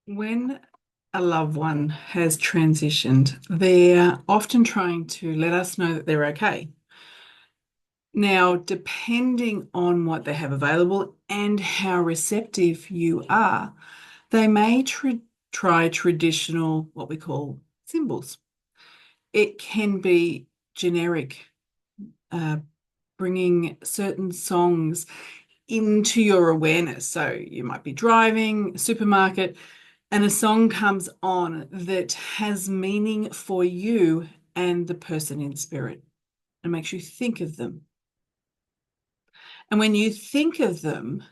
When a loved one has transitioned, they're often trying to let us know that they're okay. Now, depending on what they have available and how receptive you are, they may try traditional, what we call symbols. It can be generic, uh, bringing certain songs into your awareness. So you might be driving, supermarket, and a song comes on that has meaning for you and the person in spirit and makes you think of them. And when you think of them,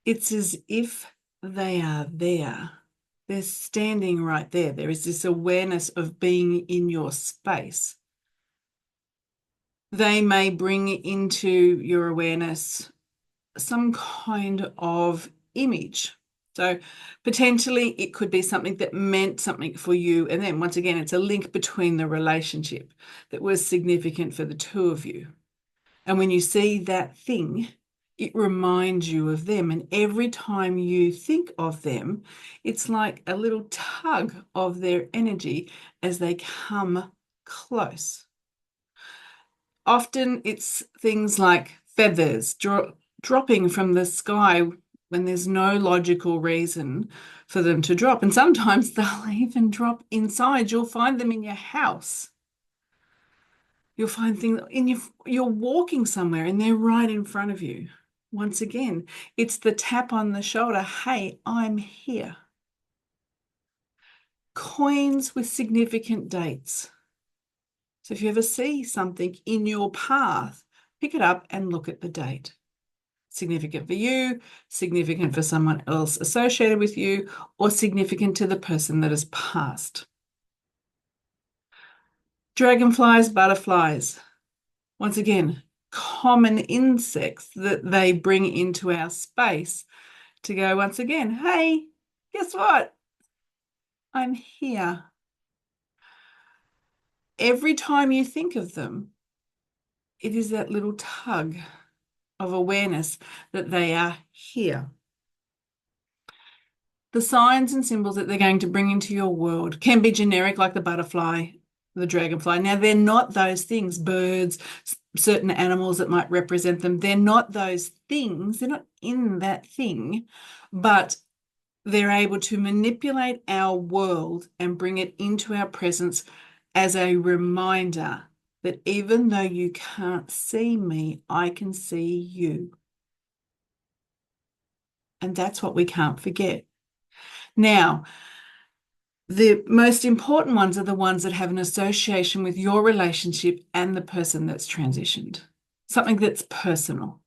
it's as if they are there. They're standing right there. There is this awareness of being in your space. They may bring into your awareness some kind of image. So potentially it could be something that meant something for you. And then once again, it's a link between the relationship that was significant for the two of you. And when you see that thing, it reminds you of them. And every time you think of them, it's like a little tug of their energy as they come close. Often it's things like feathers dropping from the sky when there's no logical reason for them to drop. And sometimes they'll even drop inside. You'll find them in your house. You'll find things in you're walking somewhere and they're right in front of you. Once again, it's the tap on the shoulder. Hey, I'm here. Coins with significant dates. So if you ever see something in your path, pick it up and look at the date. Significant for you, significant for someone else associated with you, or significant to the person that has passed. Dragonflies, butterflies. Once again, common insects that they bring into our space to go once again, hey, guess what? I'm here. Every time you think of them, it is that little tug of awareness that they are here. The signs and symbols that they're going to bring into your world can be generic, like the butterfly, the dragonfly. Now, they're not those things, birds, certain animals that might represent them. They're not those things. They're not in that thing, but they're able to manipulate our world and bring it into our presence as a reminder that even though you can't see me, I can see you. And that's what we can't forget. Now, the most important ones are the ones that have an association with your relationship and the person that's transitioned, something that's personal.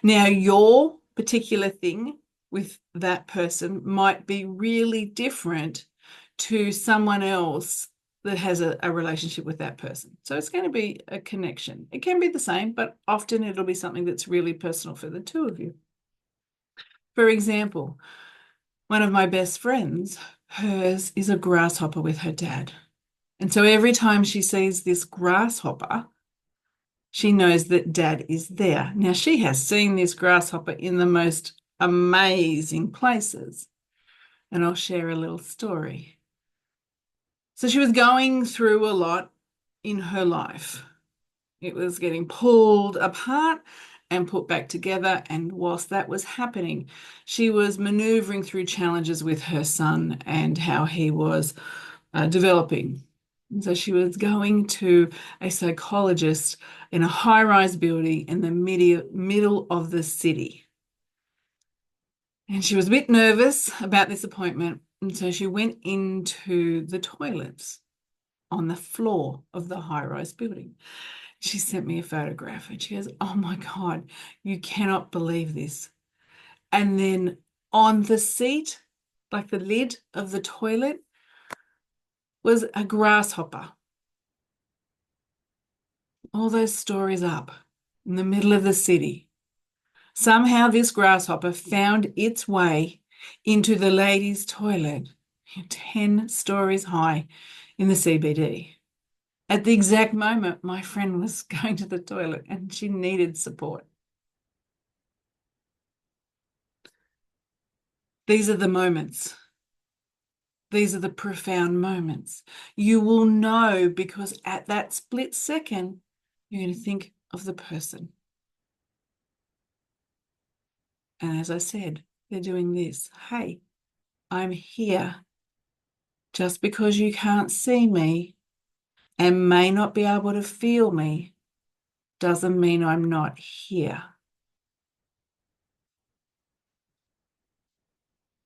Now, your particular thing with that person might be really different to someone else that has a relationship with that person. So it's going to be a connection. It can be the same, but often it'll be something that's really personal for the two of you. For example, one of my best friends, hers is a grasshopper with her dad. And so every time she sees this grasshopper, she knows that dad is there. Now, she has seen this grasshopper in the most amazing places. And I'll share a little story. So she was going through a lot in her life. It was getting pulled apart and put back together. And whilst that was happening, she was maneuvering through challenges with her son and how he was developing. And so she was going to a psychologist in a high-rise building in the middle of the city. And she was a bit nervous about this appointment. And so she went into the toilets on the floor of the high-rise building. She sent me a photograph and she goes, oh my God, you cannot believe this. And then on the seat, like the lid of the toilet, was a grasshopper. All those stories up in the middle of the city. Somehow this grasshopper found its way into the ladies' toilet, 10 stories high in the CBD. At the exact moment, my friend was going to the toilet and she needed support. These are the moments These are the profound moments. You will know because at that split second, you're going to think of the person. And as I said, they're doing this. Hey, I'm here. Just because you can't see me and may not be able to feel me doesn't mean I'm not here.